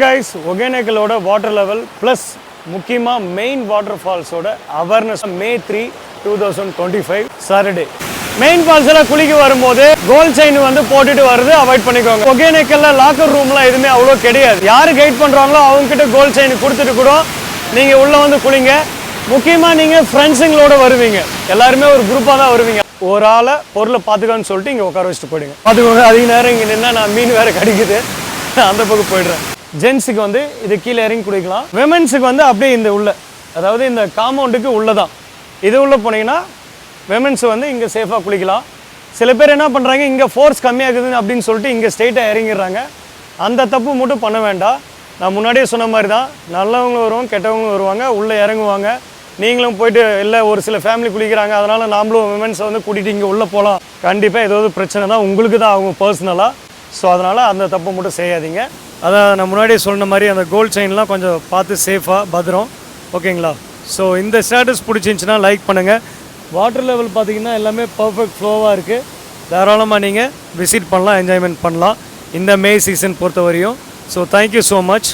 guys, ஒகேனக்கலோட water level plus முக்கியமாக main water ஃபால்ஸோட அவேர்னஸ் May 3, 2025 சாட்டர்டே மெயின் ஃபால்ஸில் குளிக்க வரும்போது கோல்ட் செயின் வந்து போட்டுட்டு வருது அவாய்ட் பண்ணிக்கோங்க. ஒகேனக்கல்ல லாக்கர் ரூம்லாம் எதுவுமே அவ்வளோ கிடையாது. யார் கைட் பண்ணுறாங்களோ அவங்ககிட்ட கோல்ட் செயின் கொடுத்துட்டு கூட நீங்கள் உள்ளே வந்து குளிங்க. முக்கியமாக நீங்கள் ஃப்ரெண்ட்ஸுங்களோட வருவீங்க, எல்லாருமே ஒரு குரூப்பாக தான் வருவீங்க. ஒரு ஆளை பொருளை பார்த்துக்கோன்னு சொல்லிட்டு இங்கே உட்கார வச்சுட்டு போயிடுங்க. பார்த்துக்கோங்க, அதிக நேரம் இங்கே நின்னா நான் மீன் வேறு கிடைக்குது, அந்த பக்கம் போயிடுறேன். ஜென்ஸுக்கு வந்து இது கீழே இறங்கி குடிக்கலாம். விமென்ஸுக்கு வந்து அப்படியே இந்த உள்ள, அதாவது இந்த காம்பவுண்டுக்கு உள்ளே தான். இது உள்ளே போனீங்கன்னா விமென்ஸ் வந்து இங்கே சேஃபாக குளிக்கலாம். சில பேர் என்ன பண்ணுறாங்க, இங்கே ஃபோர்ஸ் கம்மியாகுதுன்னு அப்படின்னு சொல்லிட்டு இங்கே ஸ்ட்ரெயிட்டாக இறங்கிடுறாங்க. அந்த தப்பு மட்டும் பண்ண வேண்டாம். நான் முன்னாடியே சொன்ன மாதிரி தான், நல்லவங்களும் வருவாங்க, கெட்டவங்களும் வருவாங்க, உள்ளே இறங்குவாங்க. நீங்களும் போயிட்டு இல்லை ஒரு சில ஃபேமிலி குளிக்கிறாங்க, அதனால் நாமளும் விமென்ஸை வந்து கூட்டிகிட்டு இங்கே உள்ளே போகலாம். கண்டிப்பாக ஏதாவது பிரச்சனை தான் உங்களுக்கு தான் ஆகும் பர்சனலாக. ஸோ அதனால் அந்த தப்பை மட்டும் செய்யாதீங்க. அதான் நான் முன்னாடியே சொன்ன மாதிரி அந்த கோல்ட் செயின்லாம் கொஞ்சம் பார்த்து சேஃபாக பத்திரம், ஓகேங்களா? ஸோ இந்த ஸ்டேட்டஸ் பிடிச்சிருந்துச்சின்னா லைக் பண்ணுங்கள். வாட்டர் லெவல் பார்த்திங்கன்னா எல்லாமே பர்ஃபெக்ட் ஃப்ளோவாக இருக்குது. தாராளமாக நீங்கள் விசிட் பண்ணலாம், என்ஜாய்மெண்ட் பண்ணலாம் இந்த மே சீசன் பொறுத்த வரையும். So thank you so much.